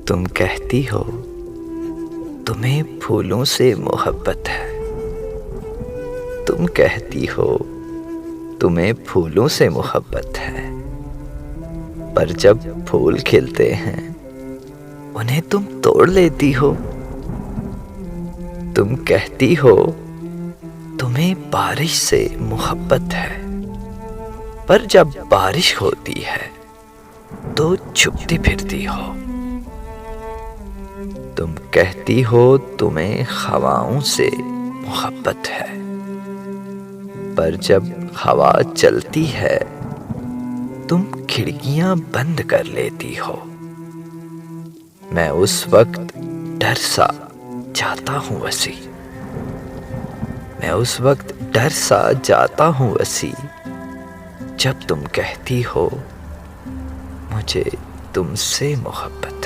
तुम कहती हो तुम्हें फूलों से मोहब्बत है। तुम कहती हो तुम्हें फूलों से मोहब्बत है, पर जब फूल खिलते हैं उन्हें तुम तोड़ लेती हो। तुम कहती हो तुम्हें बारिश से मोहब्बत है, पर जब बारिश होती है तो छुपती फिरती हो। तुम कहती हो तुम्हें हवाओं से मोहब्बत है, पर जब हवा चलती है तुम खिड़कियां बंद कर लेती हो। मैं उस वक्त डर सा जाता हूँ वसी, मैं उस वक्त डर सा जाता हूँ वसी, जब तुम कहती हो मुझे तुमसे मोहब्बत है।